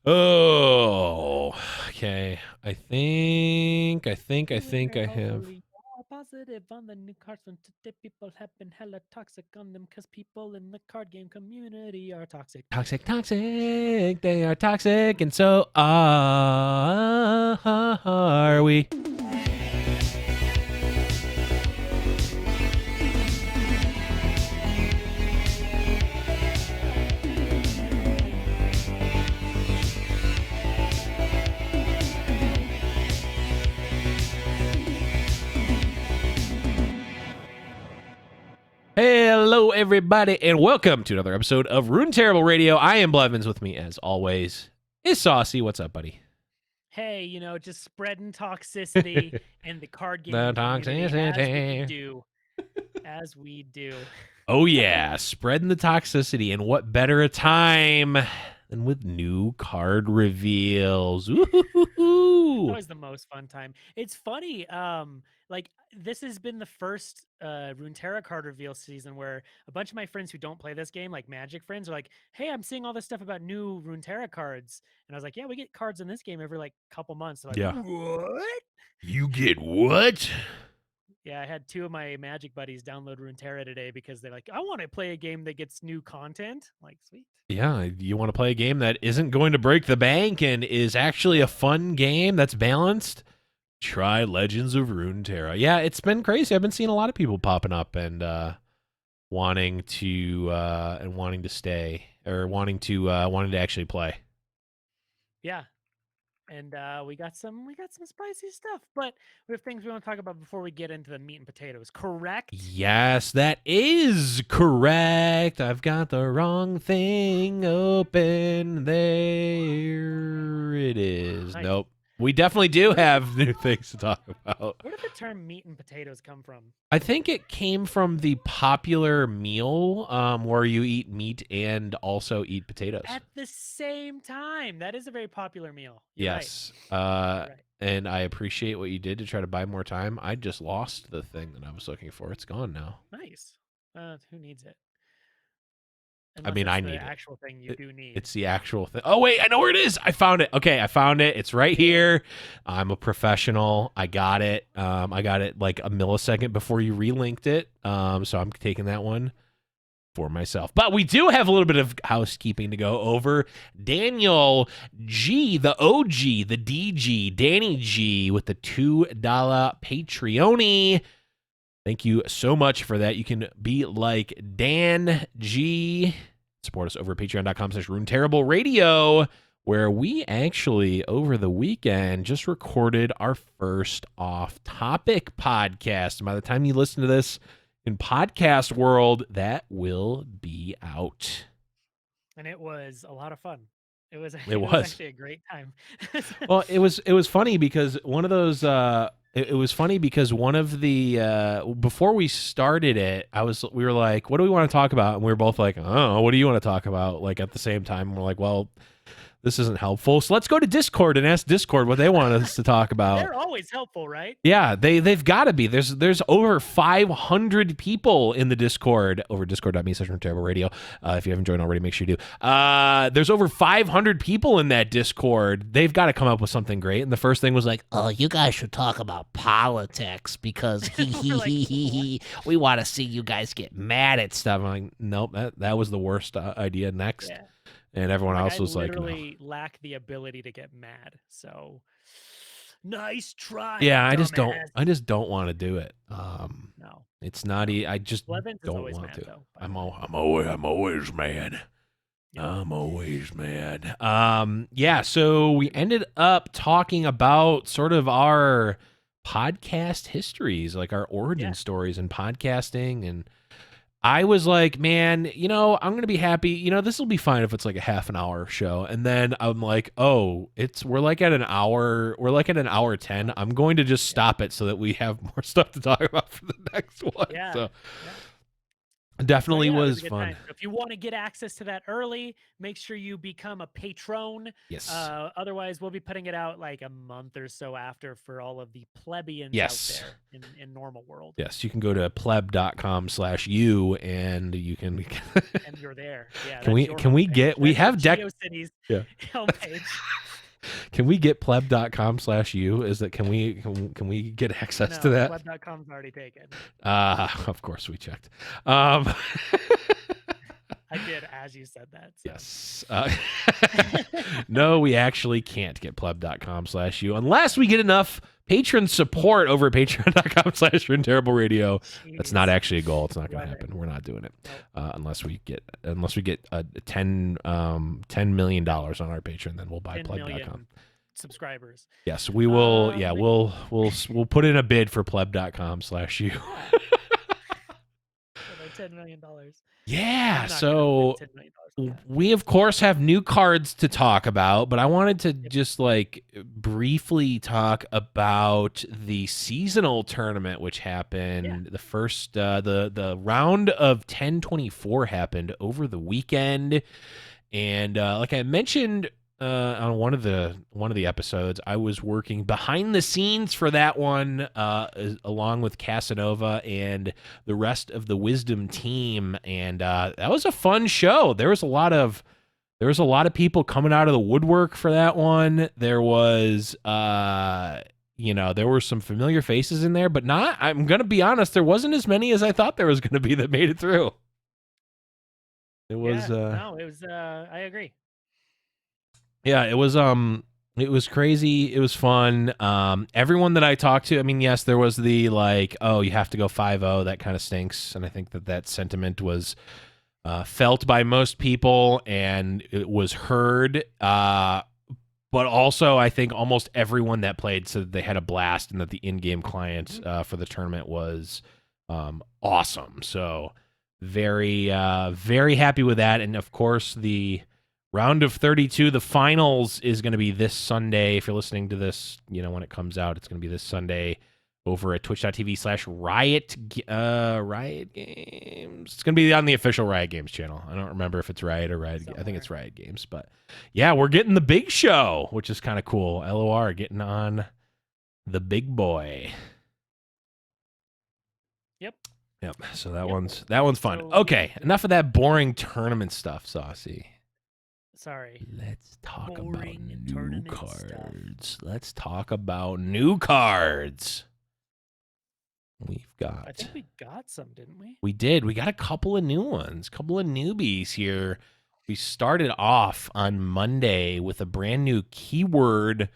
Oh, okay. I think I have. Positive on the new cards when today people have been hella toxic on them because people in the card game community are toxic. Toxic. They are toxic, and so are we. Hello, everybody, and welcome to another episode of Runeterrable Radio. I am Blevins. With me, as always, is Saucy. What's up, buddy? Hey, just spreading toxicity in the card game The community as we toxicity. do. As we do. Oh, yeah, spreading the toxicity, and what better a time than with new card reveals. Ooh. Always the most fun time. It's funny, like this has been the first Runeterra card reveal season where a bunch of my friends who don't play this game, like Magic friends, are like, "Hey, I'm seeing all this stuff about new Runeterra cards," and I was like, "Yeah, we get cards in this game every like couple months." They're like, Yeah. "What?" You get what? Yeah, I had two of my Magic buddies download Runeterra today because they're like, "I want to play a game that gets new content." I'm like, sweet. Yeah, you want to play a game that isn't going to break the bank and is actually a fun game that's balanced? Try Legends of Runeterra. Yeah, it's been crazy. I've been seeing a lot of people popping up and wanting to stay or wanting to actually play. Yeah, and we got some spicy stuff, but we have things we want to talk about before we get into the meat and potatoes. Correct? Yes, that is correct. I've got the wrong thing open. There it is. Nice. Nope. We definitely do have new things to talk about. Where did the term meat and potatoes come from? I think it came from the popular meal where you eat meat and also eat potatoes. At the same time. That is a very popular meal. You're Yes. right. Right. And I appreciate what you did to try to buy more time. I just lost the thing that I was looking for. It's gone now. Nice. Who needs it? I mean, I need the actual thing you do need. It's the actual thing. Oh, wait, I know where it is. I found it. Okay, I found it. It's right here. I'm a professional. I got it. I got it like a millisecond before you relinked it. So I'm taking that one for myself. But we do have a little bit of housekeeping to go over. Daniel G, the OG, the DG, Danny G with the $2 Patreon. Thank you so much for that. You can be like Dan G. Support us over at patreon.com/Runeterrable Radio, where we actually, over the weekend, just recorded our first off-topic podcast. And by the time you listen to this in podcast world, that will be out. And it was a lot of fun. It was actually a great time. Well, it was funny because one of those it was funny because one of the before we started it, we were like, what do we want to talk about? And we were both like, oh, what do you want to talk about? Like at the same time, we're like, well, this isn't helpful. So let's go to Discord and ask Discord what they want us to talk about. They're always helpful, right? Yeah, they've got to be. There's over 500 people in the Discord over discord.me/Runeterrable Radio. If you haven't joined already, make sure you do. There's over 500 people in that Discord. They've got to come up with something great. And the first thing was like, oh, you guys should talk about politics because we want to see you guys get mad at stuff. I'm like, nope, that was the worst idea. Next. Yeah. And everyone else was like, no. I literally lack the ability to get mad. So nice try. Yeah, I just don't want to do it. No, it's not. I just Blevins don't want mad, to. Though. I'm always mad. Yeah. I'm always mad. Yeah. So we ended up talking about sort of our podcast histories, like our origin stories in podcasting, and I was like, man, I'm going to be happy. This will be fine if it's like a half an hour show. And then I'm like, oh, we're like at an hour 10. I'm going to just stop it so that we have more stuff to talk about for the next one. Yeah. So Definitely yeah, it was was a good fun. time. So if you want to get access to that early, make sure you become a patron. Yes. Otherwise, we'll be putting it out like a month or so after for all of the plebeians out Yes. there in normal world. Yes, you can go to pleb.com/u and you can And you're there. Yeah, can that's we your can we homepage. get we That's your have deck GeoCities yeah. homepage. Can we get pleb.com/u? Is that can we get access to that? Pleb.com's already taken. Of course we checked. I did as you said that. So. Yes. No, we actually can't get pleb.com/u unless we get enough patron support over at patreon.com/Runeterrable Radio. That's not actually a goal. It's not going to happen. We're not doing it unless we get $10 million on our Patreon. Then we'll buy pleb.com. Subscribers. Yes, we will. Yeah, we'll put in a bid for pleb.com/u. $10 million. Yeah, so we of course have new cards to talk about, but I wanted to just like briefly talk about the seasonal tournament which happened. The first the round of 1024 happened over the weekend, and like I mentioned on one of the episodes, I was working behind the scenes for that one, along with Casanova and the rest of the Wisdom team, and that was a fun show. There was a lot of people coming out of the woodwork for that one. There was there were some familiar faces in there, but not. I'm gonna be honest, there wasn't as many as I thought there was gonna be that made it through. It was I agree. Yeah, it was crazy. It was fun. Everyone that I talked to, I mean, yes, there was the like, oh, you have to go 5-0. That kind of stinks. And I think that sentiment was felt by most people and it was heard. But also, I think almost everyone that played said that they had a blast and that the in-game client for the tournament was awesome. So very, very happy with that. And of course, the round of 32, the finals is going to be this Sunday. If you're listening to this, when it comes out, it's going to be this Sunday over at twitch.tv/Riot Games. It's going to be on the official Riot Games channel. I don't remember if it's Riot or Riot. I think it's Riot Games. But yeah, we're getting the big show, which is kind of cool. LOR getting on the big boy. Yep. So that one's fun. Okay, enough of that boring tournament stuff, Saucy. Sorry. Let's talk about new cards. Let's talk about new cards. I think we got some, didn't we? We did. We got a couple of new ones, couple of newbies here. We started off on Monday with a brand new keyword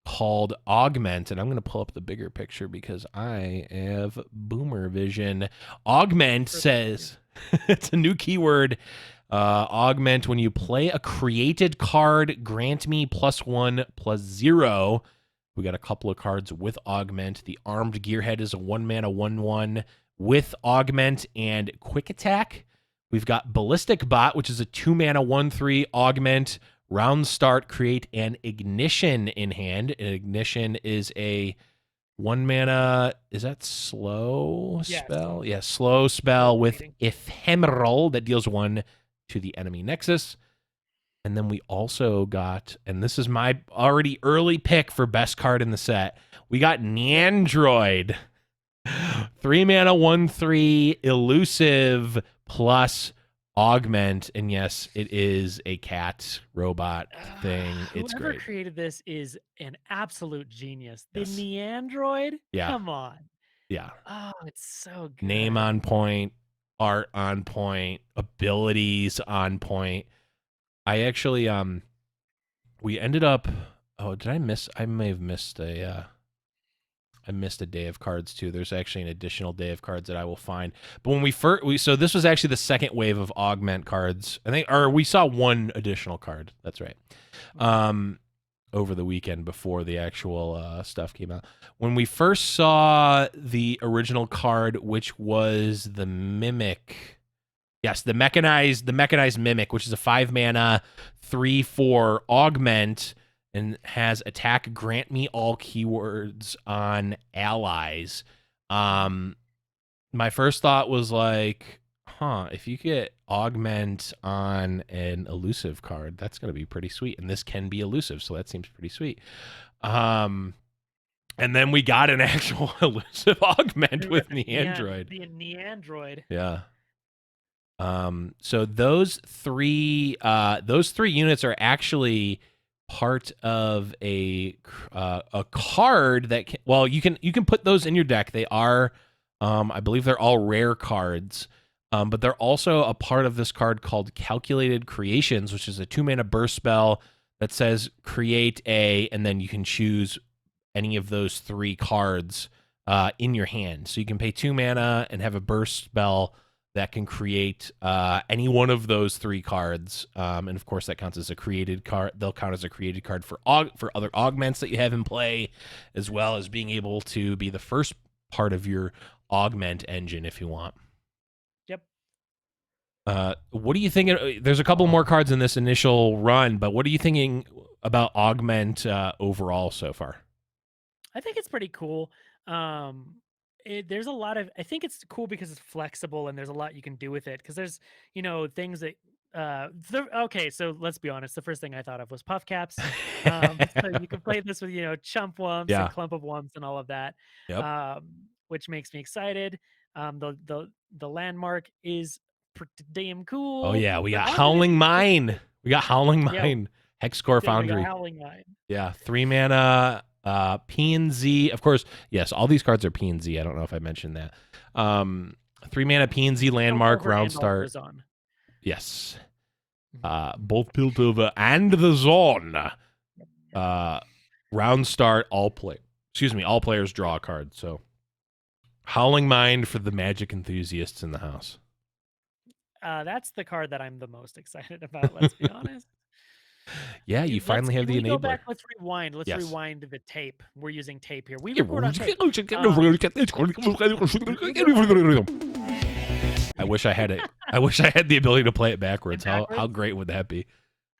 called Augment, and I'm going to pull up the bigger picture because I have boomer vision. Augment says it's a new keyword. Augment, when you play a created card, grant me +1/+0. We got a couple of cards with Augment. The Armed Gearhead is a 1-mana 1/1 with Augment and Quick Attack. We've got Ballistic Bot, which is a 2-mana 1/3 Augment. Round start, create an Ignition in hand. An Ignition is a 1-mana, is that slow spell? Yeah, slow spell with Ephemeral that deals 1 to the enemy nexus. And then we also got, and this is my already early pick for best card in the set, we got Neandroid. 3-mana 1/3 elusive plus Augment, and yes, it is a cat robot thing. It's great. Whoever created this is an absolute genius. The Neandroid? Yeah. Come on. Yeah. Oh, it's so good. Name on point, art on point, abilities on point. I actually we ended up, I may have missed I missed a day of cards too. There's actually an additional day of cards that I will find. But when so this was actually the second wave of Augment cards. I think, or we saw one additional card. That's right. Over the weekend before the actual stuff came out. When we first saw the original card, which was the Mimic. Yes, the mechanized Mimic, which is a 5-mana 3/4 Augment. And has attack, grant me all keywords on allies. My first thought was like, If you get augment on an elusive card, that's going to be pretty sweet. And this can be elusive, so that seems pretty sweet. And then we got an actual elusive augment with Neandroid. The Neandroid. Yeah. So those three units are actually part of a card that can, well, you can put those in your deck. They are, I believe they're all rare cards. But they're also a part of this card called Calculated Creations, which is a 2-mana burst spell that says create a, and then you can choose any of those 3 cards in your hand. So you can pay 2 mana and have a burst spell that can create any one of those 3 cards. And of course, that counts as a created card. They'll count as a created card for other augments that you have in play, as well as being able to be the first part of your augment engine if you want. What are you thinking? There's a couple more cards in this initial run, but what are you thinking about augment overall so far? I think it's pretty cool. There's a lot of, I think it's cool because it's flexible and there's a lot you can do with it. Because there's, things that, okay, so let's be honest. The first thing I thought of was puff caps. So you can play this with, chump wumps and clump of wumps and all of that, Yep. which makes me excited. The landmark is pretty damn cool. Oh yeah, we got Howling Mine. Hexcore Foundry. Howling Mine. Yeah, 3 mana P&Z. Of course, yes, all these cards are P&Z. I don't know if I mentioned that. 3 mana P&Z landmark round start. Yes. Both Piltover and the Zone. Round start, all players draw a card. So Howling Mine for the Magic enthusiasts in the house. That's the card that I'm the most excited about, let's be honest. Yeah, you finally have the enabler. Go back, let's rewind. Let's rewind the tape. We're using tape here. We record on tape. I wish I had it. I wish I had the ability to play it backwards. How great would that be?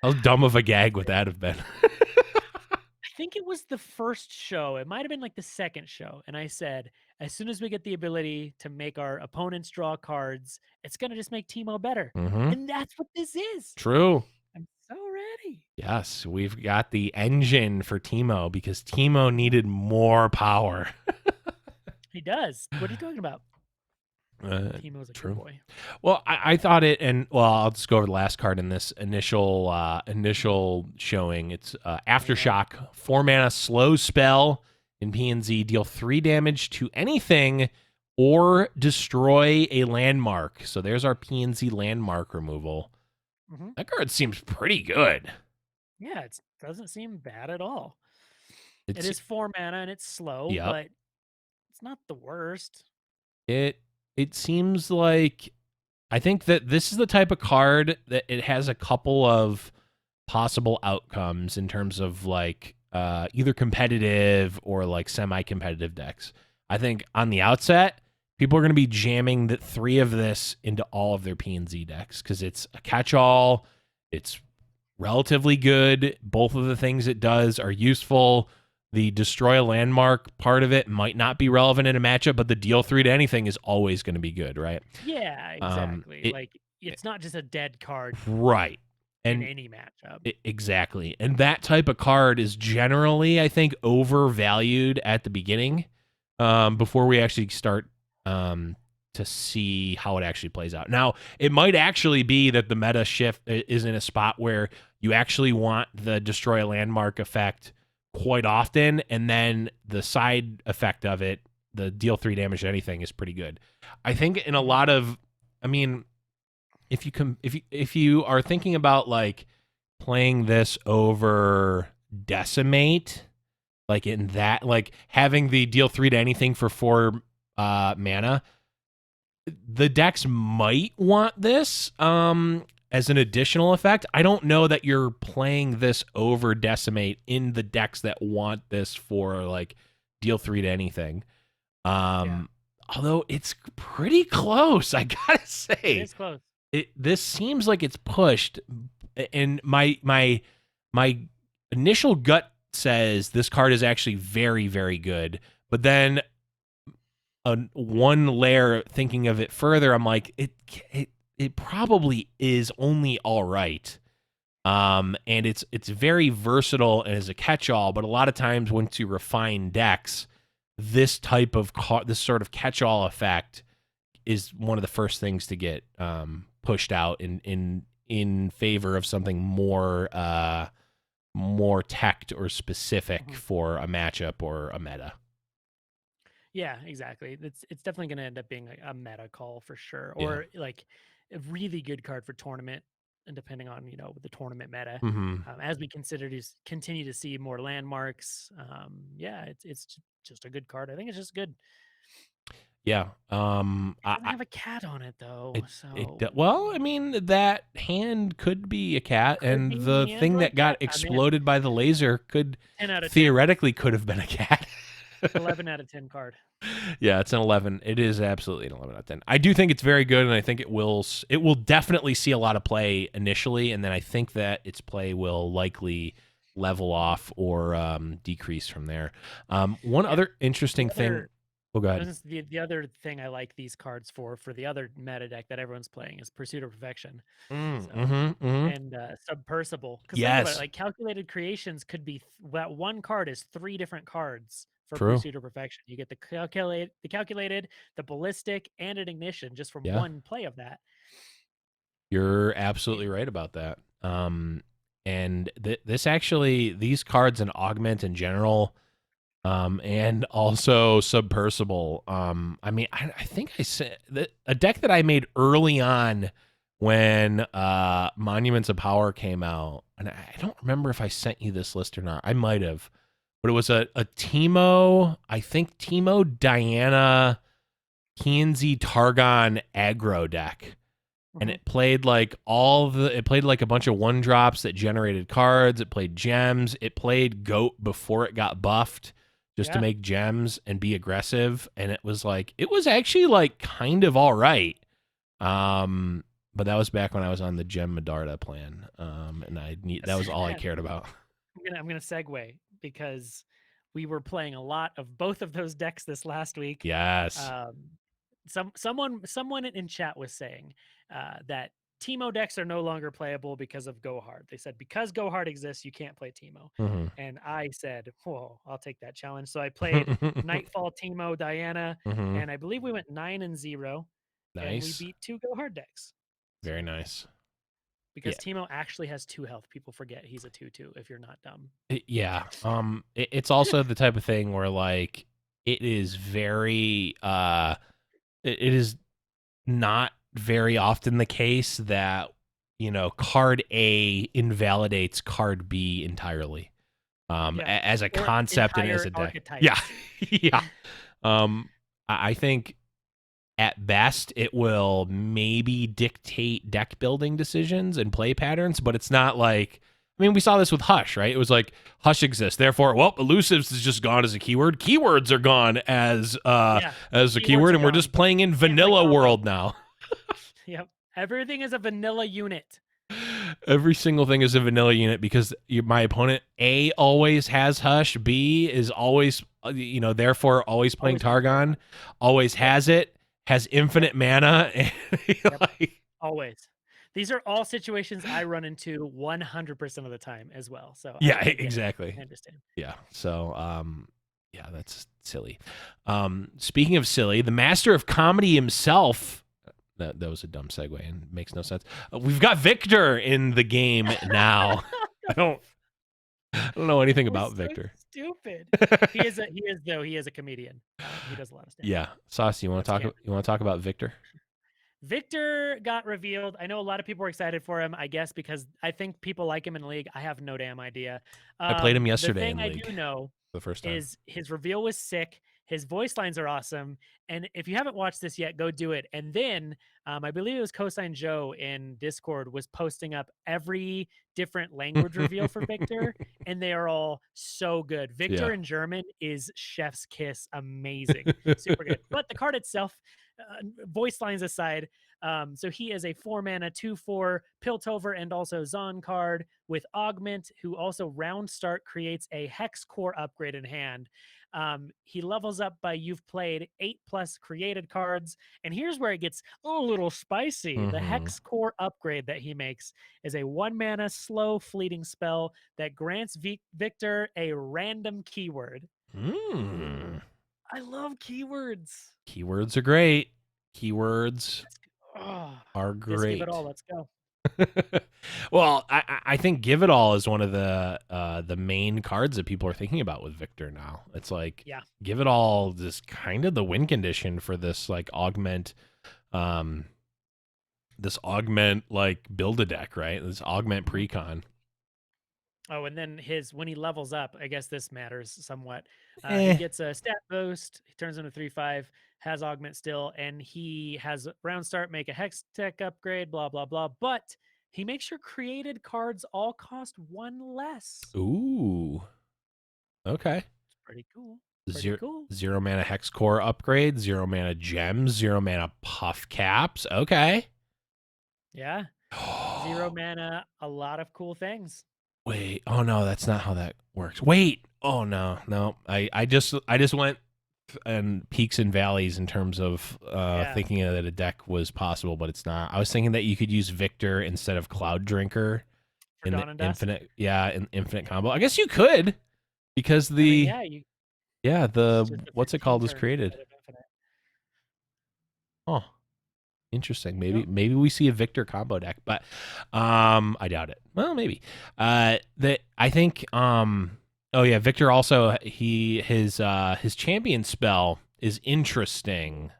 How dumb of a gag would that have been? I think it was the first show. It might have been like the second show. And I said, as soon as we get the ability to make our opponents draw cards, it's going to just make Teemo better. And that's what this is. True. I'm so ready. Yes, we've got the engine for Teemo because Teemo needed more power. He does. What are you talking about? Teemo's a true. Good boy. Well, I thought it, and I'll just go over the last card in this initial showing. It's Aftershock, 4 mana slow spell in P&Z. Deal 3 damage to anything or destroy a landmark. So there's our P&Z landmark removal. That card seems pretty good. Yeah, it doesn't seem bad at all. It is 4 mana and it's slow, but it's not the worst. It seems like, I think that this is the type of card that it has a couple of possible outcomes in terms of like either competitive or like semi-competitive decks. I think on the outset, people are going to be jamming the 3 of this into all of their P&Z decks because it's a catch-all. It's relatively good. Both of the things it does are useful. The destroy a landmark part of it might not be relevant in a matchup, but the deal 3 to anything is always going to be good, right? Yeah, exactly. It's not just a dead card. Right. In any matchup. Exactly. And that type of card is generally, I think, overvalued at the beginning before we actually start to see how it actually plays out. Now, it might actually be that the meta shift is in a spot where you actually want the destroy a landmark effect quite often, and then the side effect of it, the deal 3 damage to anything, is pretty good. I think in a lot of, I mean, if you are thinking about like playing this over Decimate, like in that, like having the deal 3 to anything for 4 mana, the decks might want this as an additional effect. I don't know that you're playing this over Decimate in the decks that want this for like deal 3 to anything. Although it's pretty close, I gotta say. It's close. This seems like it's pushed, and my initial gut says this card is actually very, very good. But then one layer thinking of it further, I'm like, it probably is only all right. And it's very versatile and is a catch-all, but a lot of times once you refine decks, this type of this sort of catch-all effect is one of the first things to get pushed out in favor of something more more teched or specific for a matchup or a meta. Yeah, exactly. It's definitely going to end up being a meta call for sure, or like a really good card for tournament, and depending on the tournament meta, as we continue to see more landmarks. Yeah, it's just a good card. I think it's just good. Yeah. It doesn't have a cat on it though, so Well, I mean, that hand could be a cat, could and be the the thing that android got cat. exploded by the laser could 10 out of 10. theoretically could have been a cat. 11 out of 10 card. Yeah, it's an 11. It is absolutely an 11 out of 10. I do think it's very good, and I think it will definitely see a lot of play initially, and then I think that its play will likely level off or decrease from there. One other interesting thing. Oh, go ahead. The other thing I like these cards for the other meta deck that everyone's playing is Pursuit of Perfection. And Submersible. Because think about it, like Calculated Creations could be that one card is 3 different cards for Pursuit of Perfection. You get the calculated, the ballistic, and an ignition just from one play of that. You're absolutely right about that. And this actually, these cards and augment in general, and also Submersible. I mean, I think I said that a deck that I made early on when Monuments of Power came out, and I don't remember if I sent you this list or not. I might have, but it was a Teemo, I think Teemo, Diana, Kianzi, Targon aggro deck. And it played like it played like a bunch of 1-drops that generated cards. It played gems. It played Goat before it got buffed just to make gems and be aggressive. And it was actually like kind of all right. But that was back when I was on the Gem Medarda plan. And that was all I cared about. I'm gonna segue because we were playing a lot of both of those decks this last week. Yes. Someone in chat was saying that Teemo decks are no longer playable because of Go Hard. They said because Go Hard exists, you can't play Teemo. And I said, "Whoa, I'll take that challenge." So I played Nightfall, Teemo, Diana, and I believe we went 9-0. Nice. And we beat 2 Go Hard decks. Very nice. Because Teemo actually has 2 health. People forget he's a 2/2 if you're not dumb. It's also the type of thing where like it is very it is not very often the case that card A invalidates card B entirely. As a concept and as a deck. Yeah. I think at best it will maybe dictate deck building decisions and play patterns, but it's not like, I mean, we saw this with Hush, right? It was like Hush exists, therefore, elusives is just gone as a keyword. Keywords are gone as a keyword, and we're just playing in vanilla world now. Yep, everything is a vanilla unit. Every single thing is a vanilla unit because my opponent A always has Hush, B is always therefore always playing Targon, always has it, has infinite mana, and always. These are all situations I run into 100% of the time as well. So exactly. I understand. Yeah. So that's silly. Speaking of silly, the master of comedy himself. That was a dumb segue and makes no sense. We've got Victor in the game now. I don't know anything about Victor. Stupid. He is a comedian. He does a lot of stuff. Yeah. Saucy, you want to talk about Victor? Victor got revealed. I know a lot of people were excited for him, I guess, because I think people like him in League. I have no damn idea. I played him yesterday in League. The thing I do know the first time is his reveal was sick. His voice lines are awesome. And if you haven't watched this yet, go do it. And then I believe it was Cosign Joe in Discord was posting up every different language reveal for Victor. And they are all so good. Victor in German is chef's kiss. Amazing. Super good. But the card itself, voice lines aside, so he is a 4-mana 2/4 Piltover and also Zon card with Augment, who also round start creates a Hex Core upgrade in hand. He levels up by you've played 8+ created cards. And here's where it gets a little spicy. The Mm-hmm. Hex Core upgrade that he makes is a 1-mana slow fleeting spell that grants Victor a random keyword. Mm. I love keywords. Keywords are great. Keywords Oh, are yes, give it all. great. Let's go. Well, I think Give It All is one of the main cards that people are thinking about with Victor now. It's like Yeah. Give It All is kind of the win condition for this like augment like build a deck, right? This augment precon. Oh, and then when he levels up, I guess this matters somewhat. He Eh. gets a stat boost. He turns into 3/5, has augment still, and he has round start, make a hex tech upgrade, blah blah blah. But he makes your created cards all cost 1 less. Ooh. Okay. It's pretty cool. Pretty cool. Zero mana hex core upgrade, 0 mana gems, 0 mana puff caps. Okay. Yeah. 0 mana, a lot of cool things. Wait. Oh no, that's not how that works. Wait. Oh no. I just went and peaks and valleys in terms of thinking that a deck was possible, but it's not. I was thinking that you could use Victor instead of Cloud Drinker For in Dawn the and Dusk? infinite combo. I guess you could because the it's just a what's it 15 called was turn created. instead of infinite. Oh, interesting. Yep. Maybe we see a Victor combo deck, but I doubt it. Well, maybe. That I think oh yeah, Victor also his champion spell is interesting.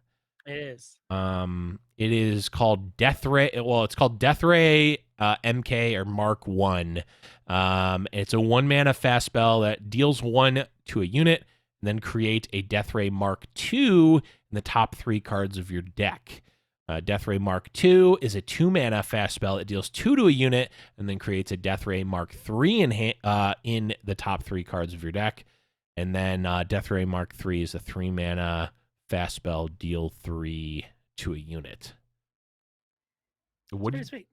It is. It is called Death Ray. Well, it's called Death Ray MK or Mark 1. It's a 1 mana fast spell that deals 1 to a unit, and then create a Death Ray Mark 2 in the top 3 cards of your deck. Death Ray Mark 2 is a 2 mana fast spell. It deals 2 to a unit, and then creates a Death Ray Mark 3 in the top 3 cards of your deck. And then Death Ray Mark 3 is a 3 mana fast spell, deal 3 to a unit. What do you, Sweet.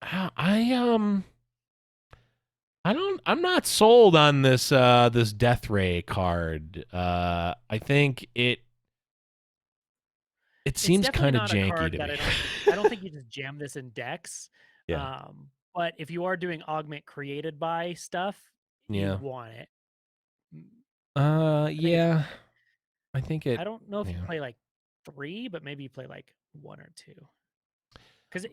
I'm not sold on this this Death Ray card. I think it seems kind of janky to me. I don't think you just jam this in decks. Yeah. But if you are doing augment created by stuff, you want it. Yeah. I think it. I don't know if you play like 3, but maybe you play like 1 or 2. Because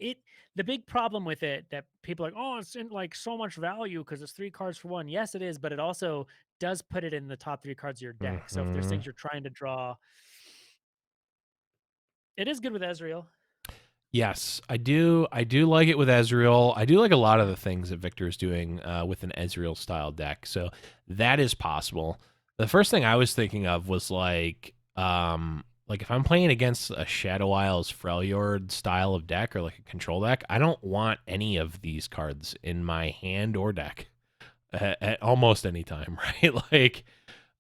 the big problem with it that people are like, oh, it's in like so much value because it's 3 cards for 1. Yes, it is, but it also does put it in the top 3 cards of your deck. So if there's things you're trying to draw, it is good with Ezreal. Yes, I do. I do like it with Ezreal. I do like a lot of the things that Victor is doing with an Ezreal style deck. So that is possible. The first thing I was thinking of was like if I'm playing against a Shadow Isles Freljord style of deck or like a control deck, I don't want any of these cards in my hand or deck at almost any time, right? Like,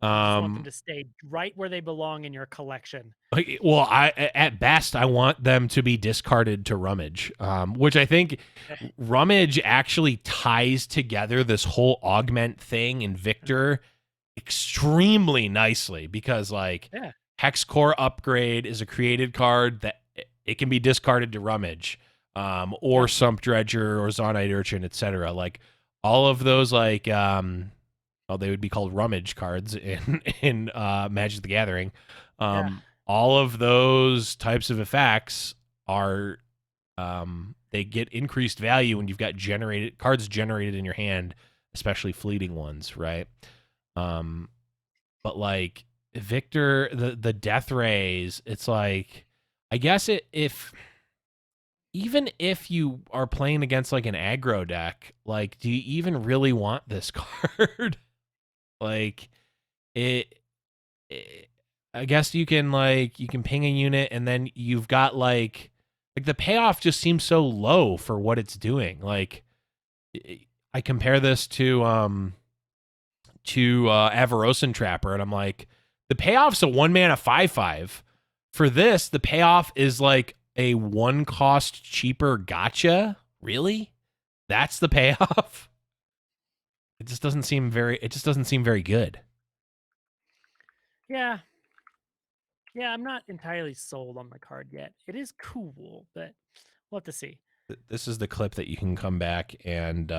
you just want them to stay right where they belong in your collection. Well, at best I want them to be discarded to Rummage, which I think Rummage actually ties together this whole augment thing in Victor extremely nicely because Hex Core upgrade is a created card that it can be discarded to Rummage, or Sump Dredger or Zonite Urchin, etc. Like all of those they would be called Rummage cards in Magic the Gathering. All of those types of effects are they get increased value when you've got cards generated in your hand, especially fleeting ones, right? But like Victor, the Death Rays, it's like I guess even if you are playing against like an aggro deck, like do you even really want this card? Like I guess you can ping a unit and then you've got like the payoff just seems so low for what it's doing. Like I compare this to Avarosan Trapper, and I'm like, the payoff's a 1 mana 5/5. For this, the payoff is like a 1 cost cheaper gotcha. Really? That's the payoff? It just doesn't seem very good. Yeah. Yeah, I'm not entirely sold on the card yet. It is cool, but we'll have to see. This is the clip that you can come back and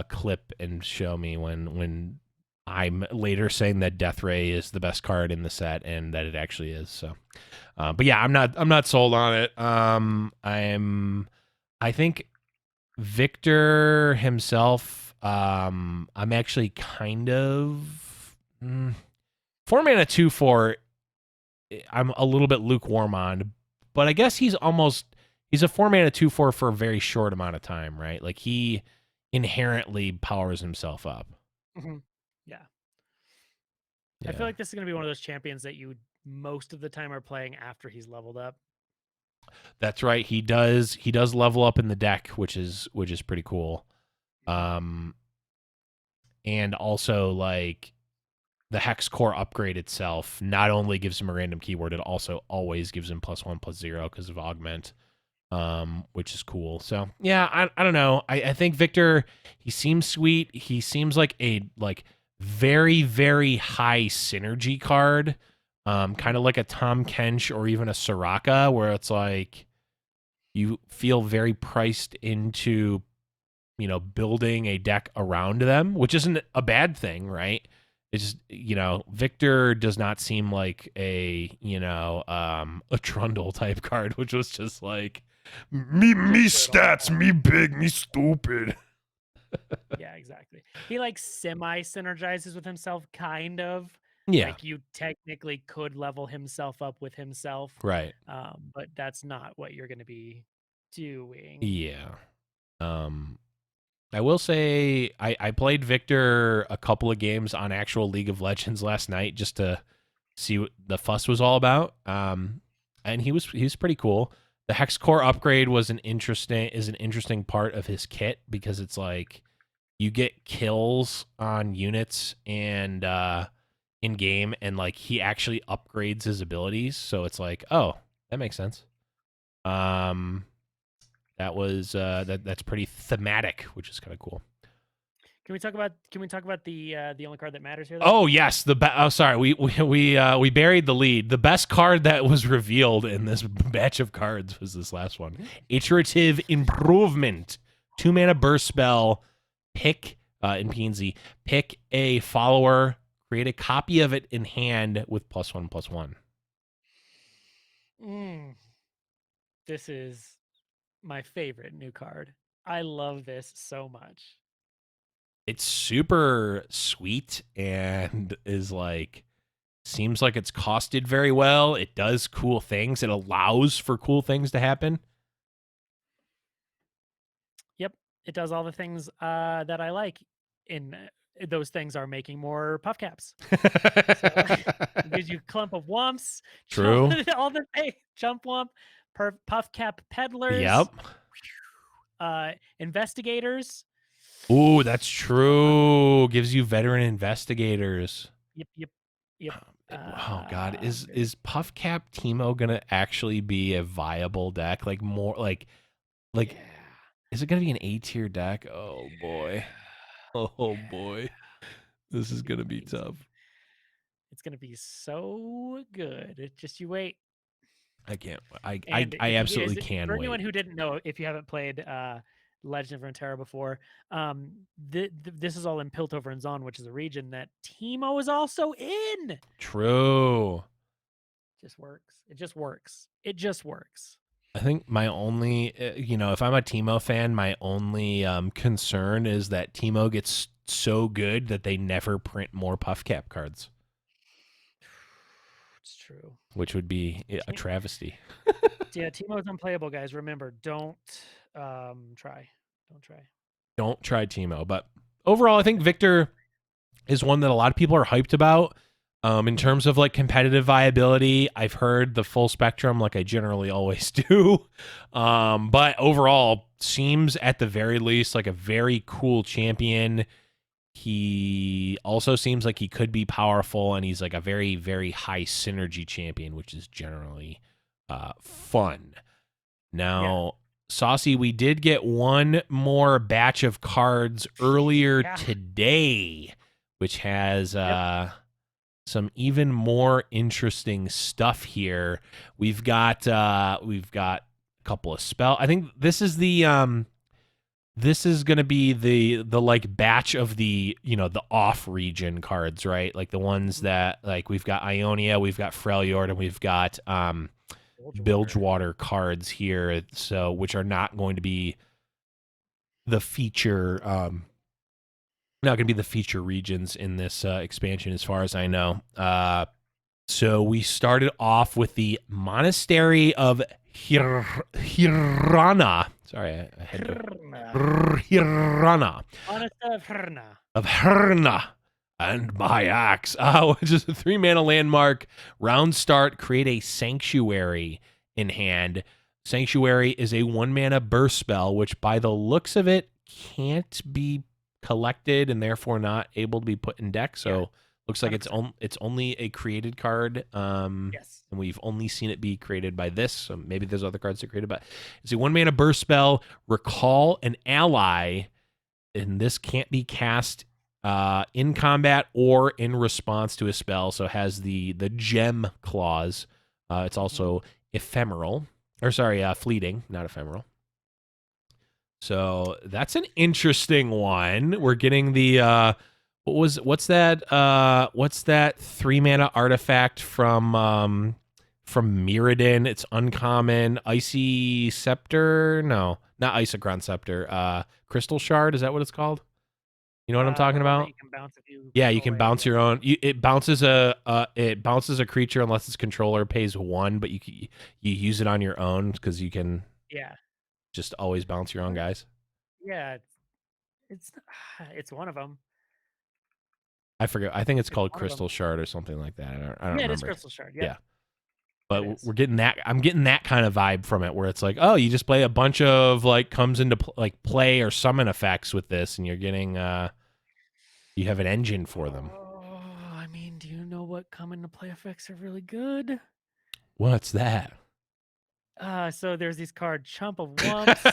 clip and show me when I'm later saying that Death Ray is the best card in the set and that it actually is. So, but yeah, I'm not sold on it. I think Victor himself, I'm actually kind of 4-mana 2/4. I'm a little bit lukewarm on, but I guess he's a 4-mana 2/4 for a very short amount of time, right? Like he inherently powers himself up. Mm-hmm. Yeah. Yeah. I feel like this is going to be one of those champions that you most of the time are playing after he's leveled up. That's right. He does level up in the deck, which is pretty cool. And also like the Hex Core upgrade itself not only gives him a random keyword, it also always gives him +1/+0 because of augment, which is cool. So yeah, I don't know. I think Victor, he seems sweet. He seems like a very, very high synergy card. Kind of like a Tom Kench or even a Soraka, where it's like you feel very priced into, building a deck around them, which isn't a bad thing, right? It's just, Victor does not seem like a Trundle type card, which was just like me stats, me big, me stupid. Yeah, exactly. He like semi synergizes with himself, kind of. Yeah. Like you technically could level himself up with himself. Right. But that's not what you're going to be doing. Yeah. I will say I played Victor a couple of games on actual League of Legends last night just to see what the fuss was all about. And he was pretty cool. The Hex Core upgrade was an interesting part of his kit because it's like you get kills on units and in game, and like he actually upgrades his abilities. So it's like, oh, that makes sense. That was that's pretty thematic, which is kind of cool. Can we talk about the only card that matters here? Though? Oh yes, sorry, we buried the lead. The best card that was revealed in this batch of cards was this last one. Iterative Improvement, 2-mana burst spell. Pick in PNZ, pick a follower, create a copy of it in hand with +1/+1. This is my favorite new card. I love this so much. It's super sweet and is like seems like it's costed very well. It does cool things. It allows for cool things to happen. Yep, it does all the things that I like. In those things are making more puff caps. So, it gives you a clump of womps. True. All the jump womp, puff cap peddlers. Yep. Investigators. Ooh, that's true. Gives you veteran investigators. Yep. Oh God, is Puff Cap Teemo gonna actually be a viable deck? Like more like, yeah. Is it gonna be an A-tier deck? Oh boy, oh boy, this is gonna be tough. It's gonna be so good. Just you wait. I can't. I absolutely can For wait. anyone who didn't know, if you haven't played Legend of Runeterra before, this is all in Piltover and Zon, which is a region that Teemo is also in. True. Just works. It just works. It just works. I think my only, if I'm a Teemo fan, my only concern is that Teemo gets so good that they never print more Puff Cap cards. It's true. Which would be a travesty. Yeah, Teemo is unplayable, guys. Remember, don't try. Don't try Teemo. But overall, I think Victor is one that a lot of people are hyped about. In terms of like competitive viability, I've heard the full spectrum like I generally always do. But overall, seems at the very least like a very cool champion. He also seems like he could be powerful, and he's like a very, very high synergy champion, which is generally fun. Now, Saucy, we did get one more batch of cards earlier today, which has Yep. some even more interesting stuff here. We've got a couple of spell. I think this is the this is going to be the like batch of the, you know, the off region cards, right? Like the ones that, like, we've got Ionia, we've got Freljord, and we've got Bilgewater cards here, so which are not going to be the feature not going to be the feature regions in this expansion as far as I know. So we started off with the Monastery of Hirana. Sorry, I had to. Hirana. Of Herna. And my axe, which is a 3-mana landmark. Round start, create a Sanctuary in hand. Sanctuary is a 1-mana burst spell, which by the looks of it can't be collected and therefore not able to be put in deck. So looks like it's only a created card. Yes. And we've only seen it be created by this. So maybe there's other cards that are created, but it's a 1-mana burst spell. Recall an ally, and this can't be cast in combat or in response to a spell. So it has the gem clause. It's also ephemeral, or sorry, fleeting, not ephemeral. So that's an interesting one. We're getting the what's that 3-mana artifact from Mirrodin? It's uncommon. Icy Scepter? No, not Isochron Scepter. Crystal Shard, is that what it's called? You know what I'm talking about? You can bounce if you yeah, you can bounce your own. It bounces a creature unless its controller pays 1, but you use it on your own because you can just always bounce your own guys. Yeah, it's one of them. I forget. I think it's called Crystal Shard or something like that. I don't remember. It is Crystal Shard. Yeah. But we're getting that. I'm getting that kind of vibe from it, where it's like, oh, you just play a bunch of like comes into play or summon effects with this, and you're getting you have an engine for them. Oh, I mean, do you know what come into play effects are really good? What's that? So there's these cards: Chump of Wumps,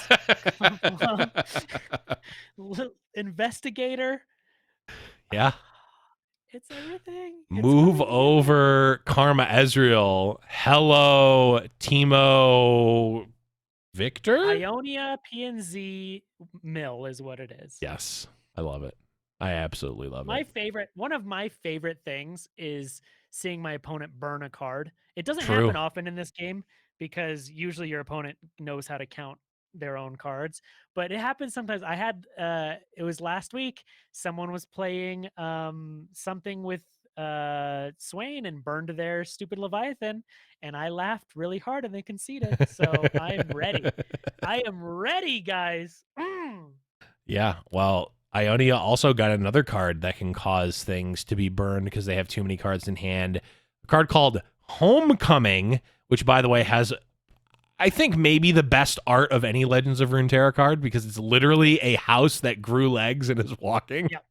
Investigator. Yeah. It's everything. Move over, Karma Ezreal. Hello, Teemo Victor? Ionia PNZ Mill is what it is. Yes. I love it. I absolutely love it. One of my favorite things is seeing my opponent burn a card. It doesn't happen often in this game because usually your opponent knows how to count their own cards, but it happens sometimes. I had it was last week, someone was playing something with Swain and burned their stupid Leviathan, and I laughed really hard and they conceded. So I'm ready. I am ready, guys. Yeah, well, Ionia also got another card that can cause things to be burned because they have too many cards in hand. A card called Homecoming, which, by the way, has, I think, maybe the best art of any Legends of Runeterra card, because it's literally a house that grew legs and is walking. Yep.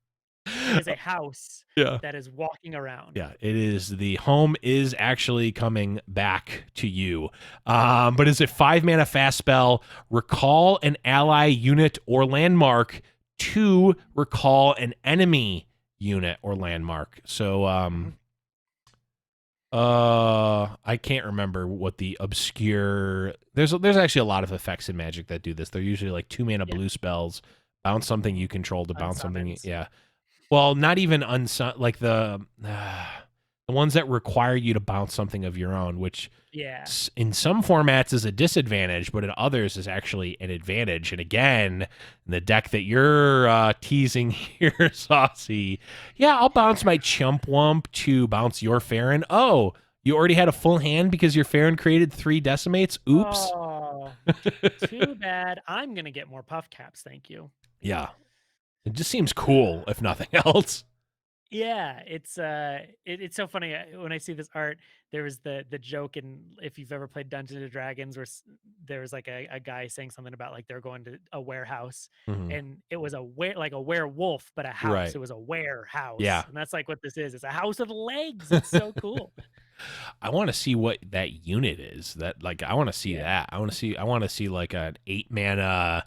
It is a house that is walking around. Yeah, it is. The home is actually coming back to you. But it's a 5-mana fast spell. Recall an ally unit or landmark to recall an enemy unit or landmark. So I can't remember what the obscure. There's actually a lot of effects in Magic that do this. They're usually like 2-mana blue spells. Bounce something you control to bounce something. Yeah. Well, not even like the ones that require you to bounce something of your own, which in some formats is a disadvantage, but in others is actually an advantage. And again, the deck that you're teasing here, Saucy, I'll bounce my Chump Wump to bounce your Farron. Oh, you already had a full hand because your Farron created 3 decimates? Oops. Oh, too bad. I'm going to get more puff caps, thank you. Yeah. It just seems cool, if nothing else. Yeah, it's so funny when I see this art. There was the joke, and if you've ever played Dungeons and Dragons, where there was like a guy saying something about like they're going to a warehouse, and it was like a werewolf, but a house. Right. It was a warehouse. Yeah, and that's like what this is. It's a house with legs. It's so cool. I want to see what that unit is. That like I want to see that. I want to see like an 8-mana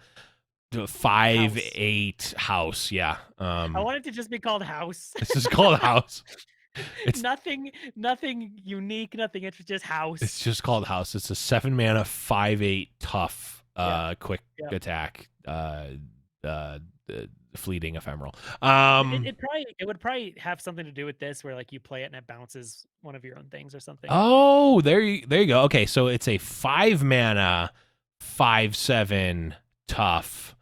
5/8 house. Yeah. I want it to just be called House. This is called House. It's nothing unique, nothing interesting, just House. It's just called House. It's a 7 mana 5/8 tough quick attack fleeting ephemeral. It would probably have something to do with this, where like you play it and it bounces one of your own things or something. Oh, there you go. Okay, so it's a 5 mana 5/7 tough.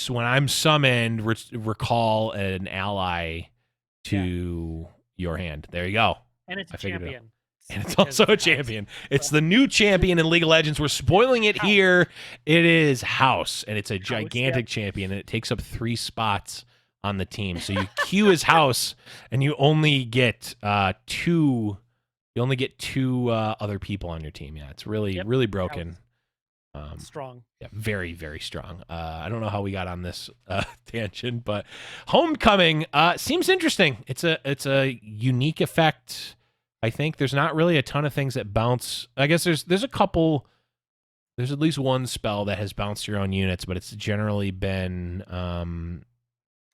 When I'm summoned, recall an ally to your hand. There you go. And it's a champion. And it's also a champion. It's the new champion in League of Legends. We're spoiling it here. It is House, and it's a gigantic champion, and it takes up 3 spots on the team. So you queue as House, and you only get 2. You only get 2 other people on your team. Yeah, it's really broken. Strong. Yeah, very, very strong. I don't know how we got on this tangent, but Homecoming seems interesting. It's a unique effect. I think there's not really a ton of things that bounce. I guess there's a couple. There's at least one spell that has bounced your own units, but it's generally been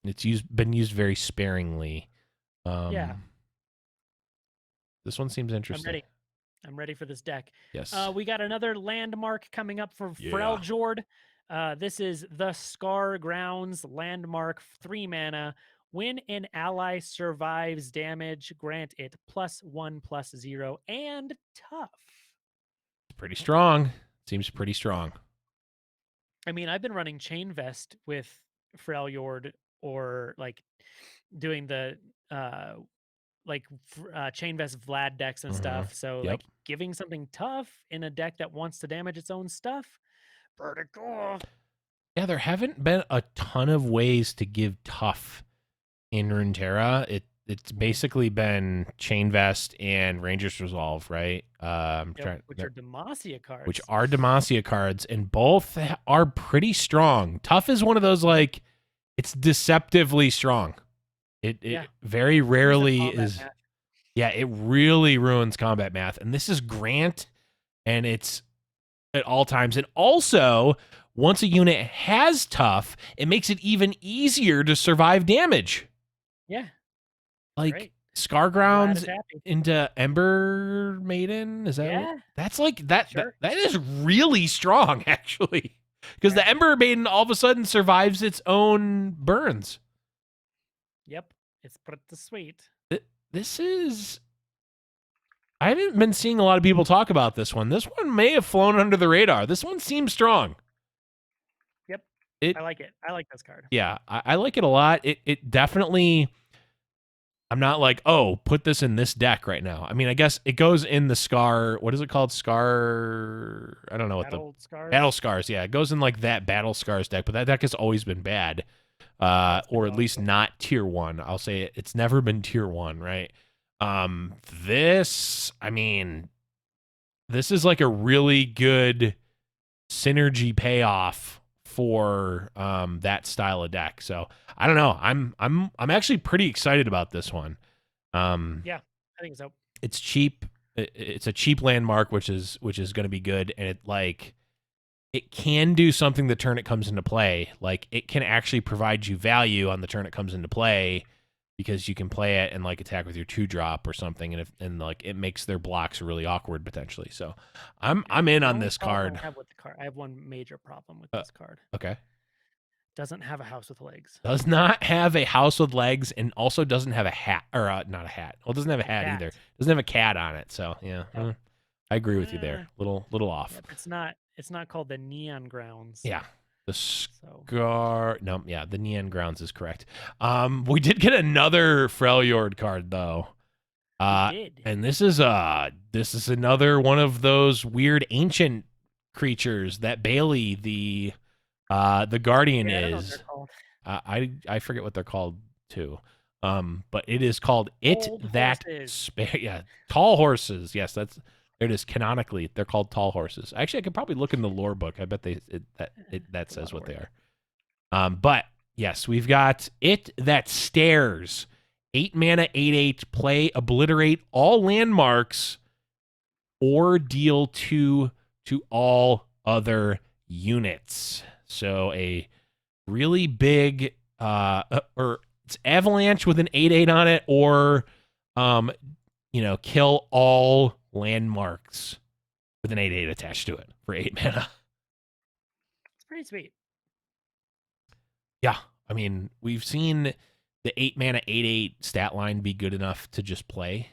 been used very sparingly. This one seems interesting. I'm ready for this deck. Yes. We got another landmark coming up for Freljord. This is the Scar Grounds landmark, 3 mana. When an ally survives damage, grant it +1/+0 and tough. It's pretty strong. Seems pretty strong. I mean, I've been running Chain Vest with Freljord, or like doing the Chain Vest Vlad decks and stuff. So like giving something tough in a deck that wants to damage its own stuff, pretty cool. Yeah, there haven't been a ton of ways to give tough in Runeterra. It's basically been Chain Vest and Ranger's Resolve, right? Which are Demacia cards. Which are Demacia cards, and both are pretty strong. Tough is one of those, like, it's deceptively strong. It very rarely is. Math. Yeah, it really ruins combat math. And this is Grant, and it's at all times. And also, once a unit has tough, it makes it even easier to survive damage. Yeah. Like Scargrounds into Ember Maiden. Is that that's like that, sure. that is really strong, actually. Because the Ember Maiden all of a sudden survives its own burns. Yep. It's pretty sweet. This is... I haven't been seeing a lot of people talk about this one. This one may have flown under the radar. This one seems strong. Yep. I like it. I like this card. Yeah, I like it a lot. It definitely... I'm not like, oh, put this in this deck right now. I mean, I guess it goes in the Scar... What is it called? Scar... I don't know what Battle Scars. Yeah, it goes in like that Battle Scars deck, but that deck has always been bad. Or at least not tier 1. I'll say it's never been tier 1, right? This, I mean, this is like a really good synergy payoff for that style of deck. So I don't know. I'm actually pretty excited about this one. Yeah, I think so. It's cheap. It's a cheap landmark, which is going to be good, and it can do something the turn it comes into play. Like, it can actually provide you value on the turn it comes into play, because you can play it and like attack with your 2-drop or something, and like it makes their blocks really awkward potentially. So I'm in on this card. I have one major problem with this card. Okay. Doesn't have a house with legs. Does not have a house with legs, and also doesn't have a hat, or not a hat. Well, it doesn't have a hat either. Doesn't have a cat on it. So yeah, I agree with you there. Little off. Yep, it's not called the Neon Grounds. Yeah. The Scar... No, yeah, the Neon Grounds is correct. We did get another Freljord card, though. We did. And this is another one of those weird ancient creatures that Bailey, the Guardian, is. I forget what they're called, too. But it is called Tall Horses. Yes, that's... There it is. Canonically, they're called Tall Horses. Actually, I could probably look in the lore book. I bet that says what they are. But yes, we've got It That Stares. 8 mana, 8/8. Play, obliterate all landmarks, or deal 2 to all other units. So a really big, or it's avalanche with an 8/8 on it, or, kill all landmarks with an 8/8 attached to it for 8 mana. It's pretty sweet. Yeah, I mean, we've seen the 8 mana 8/8 stat line be good enough to just play.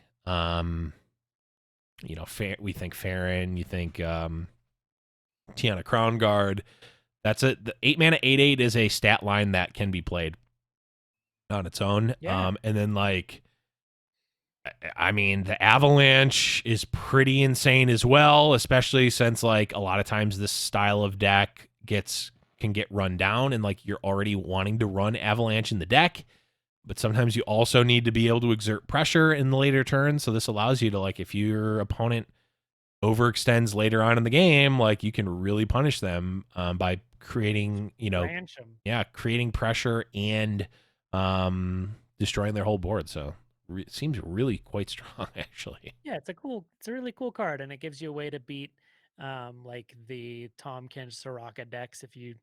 We think Farron, you think Tiana Crown Guard. That's it. The 8 mana 8/8 is a stat line that can be played on its own. Yeah. And then I mean, the Avalanche is pretty insane as well, especially since like a lot of times this style of deck can get run down, and like you're already wanting to run Avalanche in the deck, but sometimes you also need to be able to exert pressure in the later turns. So this allows you to, like, if your opponent overextends later on in the game, like, you can really punish them by creating, Ranch 'em. creating pressure and destroying their whole board. So it seems really quite strong, actually. Yeah, it's a really cool card, and it gives you a way to beat like the Tom Kench Soraka decks if you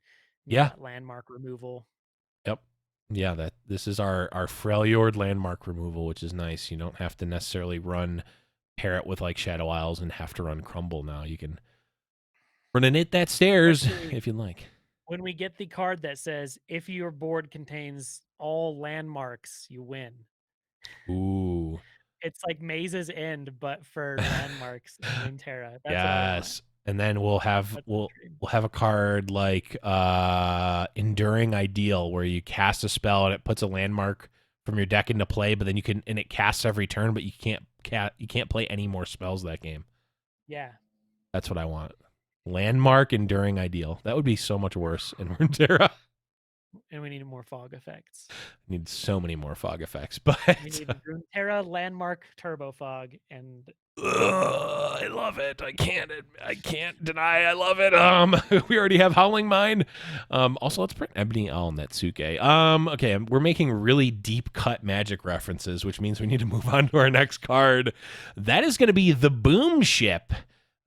need Yeah. that landmark removal. Yep. Yeah, this is our Freljord landmark removal, which is nice. You don't have to necessarily pair it with like Shadow Isles and have to run Crumble now. You can run an It That Stairs if you'd like. When we get the card that says, if your board contains all landmarks, you win. Ooh. It's like Maze's End, but for landmarks in Runeterra. That's what I want. And then we'll have a card like Enduring Ideal, where you cast a spell and it puts a landmark from your deck into play, but then it casts every turn, but you can't play any more spells that game. Yeah. That's what I want. Landmark Enduring Ideal. That would be so much worse in Runeterra. And we need more fog effects. Need so many more fog effects, but we need Runeterra landmark turbo fog, and I love it. I can't deny I love it. We already have Howling Mine. Also, let's print Ebony Owl and Natsuke. Okay, we're making really deep cut Magic references, which means we need to move on to our next card. That is going to be the Boom Ship,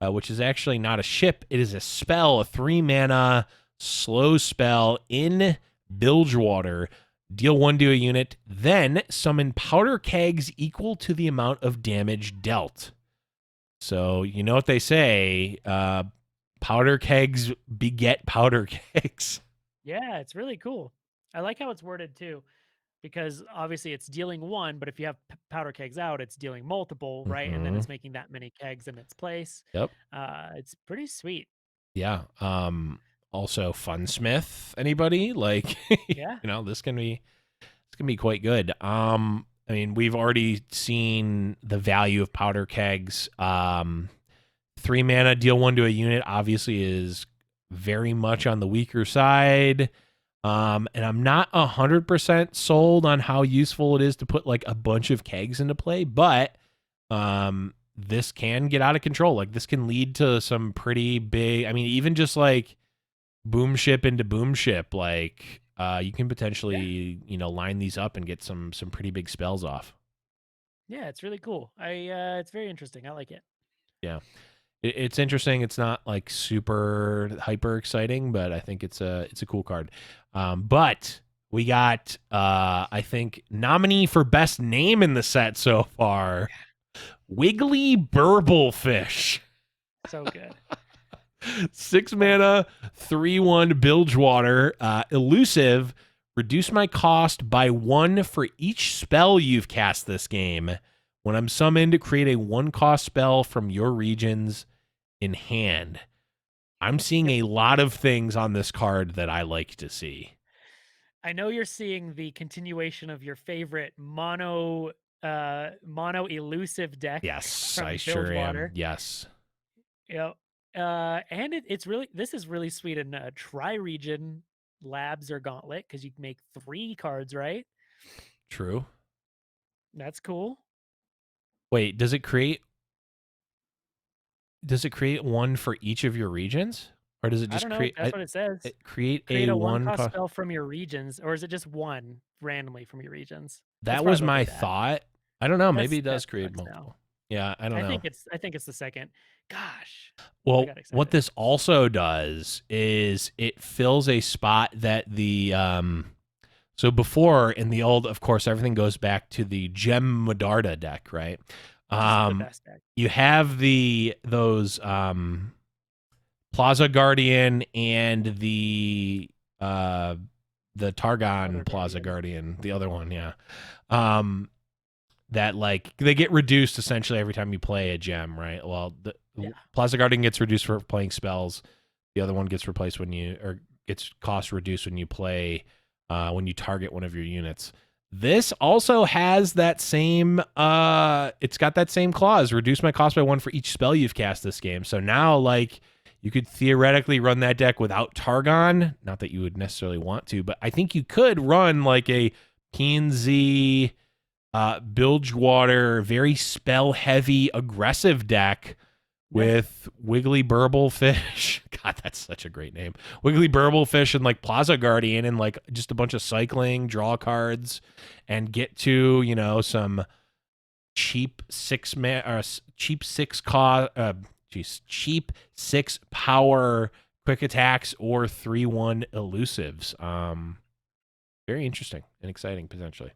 which is actually not a ship. It is a spell, a 3 mana slow spell in Bilgewater. Deal 1 to a unit, then summon powder kegs equal to the amount of damage dealt. So, you know what they say, powder kegs beget powder kegs. Yeah, it's really cool. I like how it's worded too, because obviously it's dealing 1, but if you have powder kegs out, it's dealing multiple, right? And then it's making that many kegs in its place. Yep. It's pretty sweet. Yeah. Also, Funsmith, anybody? Like, yeah, this can be quite good. I mean, we've already seen the value of powder kegs. 3 mana, deal 1 to a unit, obviously is very much on the weaker side. And I'm not 100% sold on how useful it is to put like a bunch of kegs into play, but this can get out of control. Like, this can lead to some pretty big, I mean, even just like Boom Ship into Boom Ship, like you can potentially line these up and get some pretty big spells off. Yeah, it's really cool. It's very interesting. I like it. Yeah, it's interesting. It's not like super hyper exciting, but I think it's a cool card. But we got I think nominee for best name in the set so far, Wiggly Burblefish. So good. 6 mana, 3/1 Bilgewater, elusive. Reduce my cost by 1 for each spell you've cast this game. When I'm summoned, create a 1-cost spell from your regions in hand. I'm seeing a lot of things on this card that I like to see. I know you're seeing the continuation of your favorite mono elusive deck. Yes, from I sure Bilgewater. am. Yes. Yep. And this is really sweet in tri-region labs or gauntlet, because you can make 3 cards, right? True. That's cool. Wait, does it create 1 for each of your regions? Or does it just create? That's what it says. Create a 1-cost spell from your regions, or is it just 1 randomly from your regions? That was my thought. I don't know. Maybe it does create multiple. Yeah, I don't know. I think it's the second. Gosh, I Well, got what excited. this also does is it fills a spot that the so before in the old, of course, everything goes back to the Gem Medarda deck, right? Which is the best deck. You have those Plaza Guardian and the Targon Other Plaza Guardian. Guardian, the other one, yeah. That like they get reduced essentially every time you play a gem, right? Well, the Yeah. Plaza Guardian gets reduced for playing spells. The other one gets replaced gets cost reduced when you play when you target one of your units. This also has that same it's got that same clause, reduce my cost by 1 for each spell you've cast this game. So now like you could theoretically run that deck without Targon. Not that you would necessarily want to, but I think you could run like a PNZ Bilgewater, very spell heavy, aggressive deck with Wiggly Burblefish. God, that's such a great name. Wiggly Burblefish and like Plaza Guardian and like just a bunch of cycling, draw cards, and get to, you know, some cheap cheap 6 power quick attacks or 3/1 elusives. Very interesting and exciting potentially.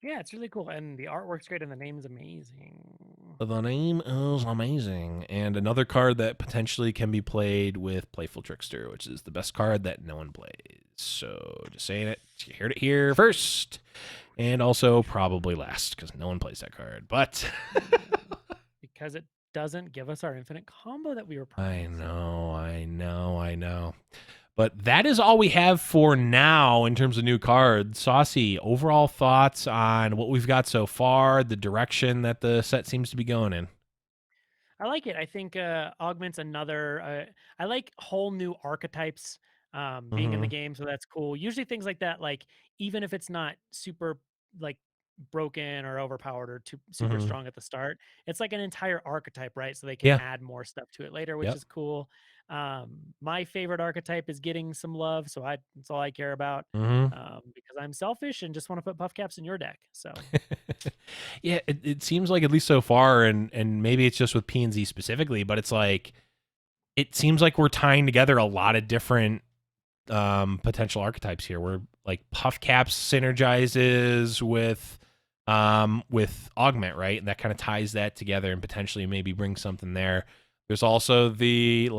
Yeah, it's really cool, and the artwork's great, and the name's amazing. The name is amazing. And another card that potentially can be played with Playful Trickster, which is the best card that no one plays. So just saying it. You heard it here first. And also probably last, because no one plays that card. But because it doesn't give us our infinite combo that we were I promised. know. But that is all we have for now in terms of new cards. Saucy, overall thoughts on what we've got so far, the direction that the set seems to be going in. I like it. I think augments another. I like whole new archetypes being in the game, so that's cool. Usually things like that, like even if it's not super like broken or overpowered or too super strong at the start, it's like an entire archetype, right? So they can Yeah. add more stuff to it later, which Yep. is cool. My favorite archetype is getting some love, so that's all I care about. Because I'm selfish and just want to put buff caps in your deck. So yeah, it seems like at least so far, and maybe it's just with PNZ specifically, but it's like it seems like we're tying together a lot of different potential archetypes here. Where like Puff Caps synergizes with Augment, right? And that kind of ties that together and potentially maybe bring something there. There's also the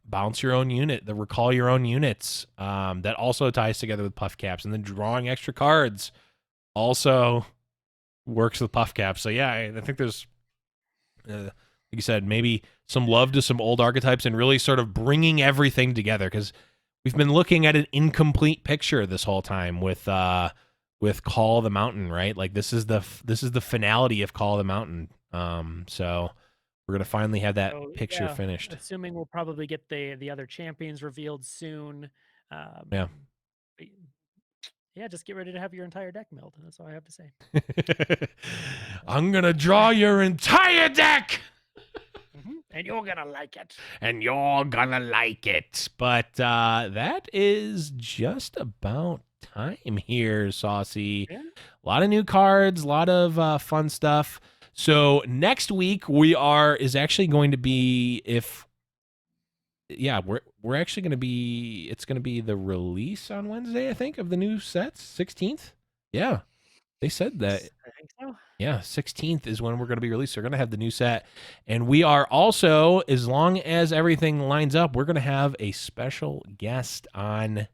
bounce your own unit, the recall your own units, that also ties together with Puff Caps, and then drawing extra cards also works with Puff Caps. So yeah, I think there's, like you said, maybe some love to some old archetypes and really sort of bringing everything together, because we've been looking at an incomplete picture this whole time with Call of the Mountain, right? Like this is the finality of Call of the Mountain. So we're gonna finally have that picture finished. Assuming we'll probably get the other champions revealed soon. Yeah. Yeah, just get ready to have your entire deck milled. That's all I have to say. I'm gonna draw your entire deck. And you're gonna like it. But that is just about time here, Saucy. Yeah. A lot of new cards, a lot of fun stuff. So next week is actually going to be we're actually going to be, it's going to be the release on Wednesday, I think, of the new sets, 16th. Yeah, they said that. I think so. Yeah, 16th is when we're going to be released. So we're going to have the new set. And we are also, as long as everything lines up, we're going to have a special guest on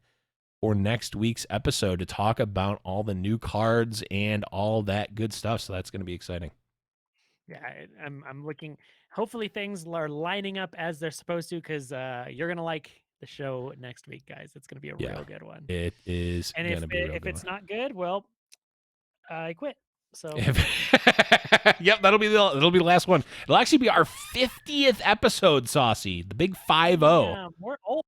for next week's episode to talk about all the new cards and all that good stuff. So that's going to be exciting. Yeah, I'm looking. Hopefully things are lining up as they're supposed to, because you're gonna like the show next week, guys. It's gonna be a real good one. It is. And if it's not good, well, I quit. So yep, that'll be the last one. It'll actually be our 50th episode, Saucy. The big 50. Yeah, we're old.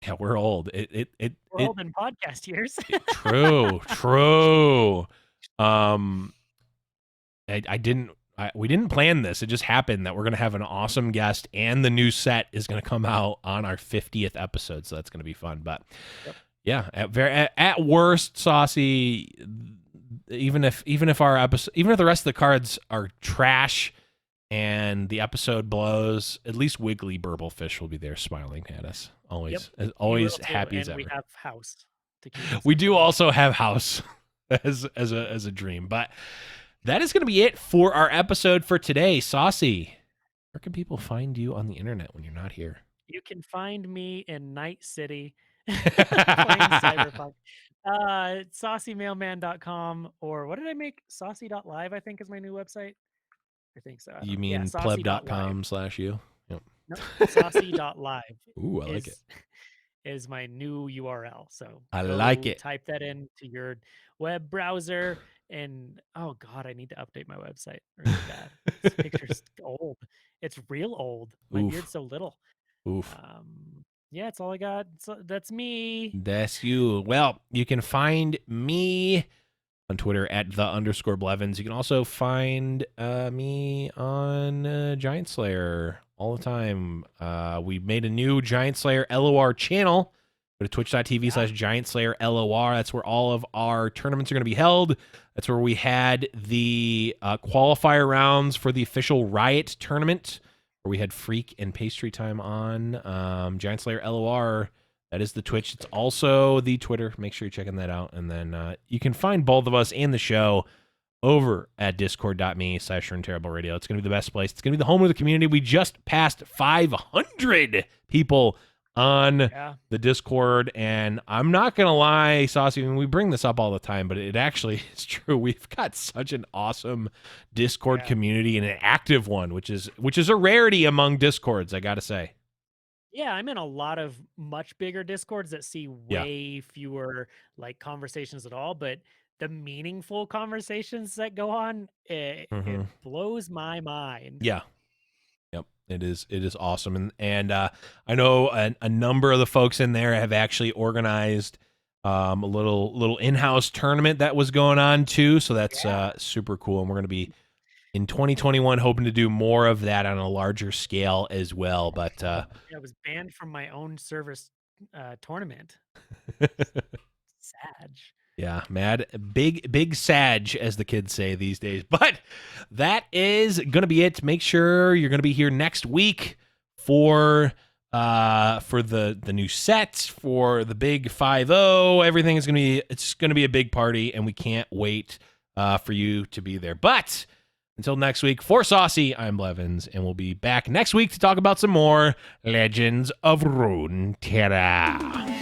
Yeah, we're old. We're old in podcast years. True. We didn't plan this. It just happened that we're going to have an awesome guest, and the new set is going to come out on our 50th episode. So that's going to be fun. But yeah, at worst, Saucy, even if our episode, even if the rest of the cards are trash and the episode blows, at least Wiggly Burblefish will be there smiling at us. Always, always happy as ever. We have House to keep us We do company. also have House as a dream, but that is going to be it for our episode for today. Saucy, where can people find you on the internet when you're not here? You can find me in Night City playing Cyberpunk. SaucyMailman.com, or what did I make? Saucy.live, I think, is my new website. I think so. You mean yeah, Saucy.live. pleb.com/you? Yep. No, Saucy.live. Ooh, I like it. Is my new URL. So I like it. Type that into your web browser, and oh god, I need to update my website. Really bad. This picture's old. It's real old. My beard's so little. Oof. Yeah, that's all I got. So that's me. That's you. Well, you can find me on Twitter at @the_Blevins. You can also find me on Giant Slayer all the time. We made a new Giant Slayer LOR channel. Go to twitch.tv/Giant Slayer LOR. That's where all of our tournaments are going to be held. That's where we had the qualifier rounds for the official Riot tournament, where we had Freak and Pastry Time on. Giant Slayer LOR. That is the Twitch. It's also the Twitter. Make sure you're checking that out. And then you can find both of us and the show over at discord.me/Runeterrable Radio. It's going to be the best place. It's going to be the home of the community. We just passed 500 people on the Discord. And I'm not going to lie, Saucy, I mean, we bring this up all the time, but it actually is true. We've got such an awesome Discord community, and an active one, which is a rarity among Discords, I got to say. Yeah, I'm in a lot of much bigger Discords that see way fewer like conversations at all, but the meaningful conversations that go on, it blows my mind. Yeah. Yep. It is awesome. And I know a number of the folks in there have actually organized a little in-house tournament that was going on too. So that's super cool. And we're going to be in 2021 hoping to do more of that on a larger scale as well. But I was banned from my own service tournament. Sag. Yeah, mad, big Sag, as the kids say these days. But that is gonna be it. Make sure you're gonna be here next week for the new sets, for the big 5-0. Everything is gonna be a big party, and we can't wait for you to be there. But until next week, for Saucy, I'm Blevins, and we'll be back next week to talk about some more Legends of Runeterra.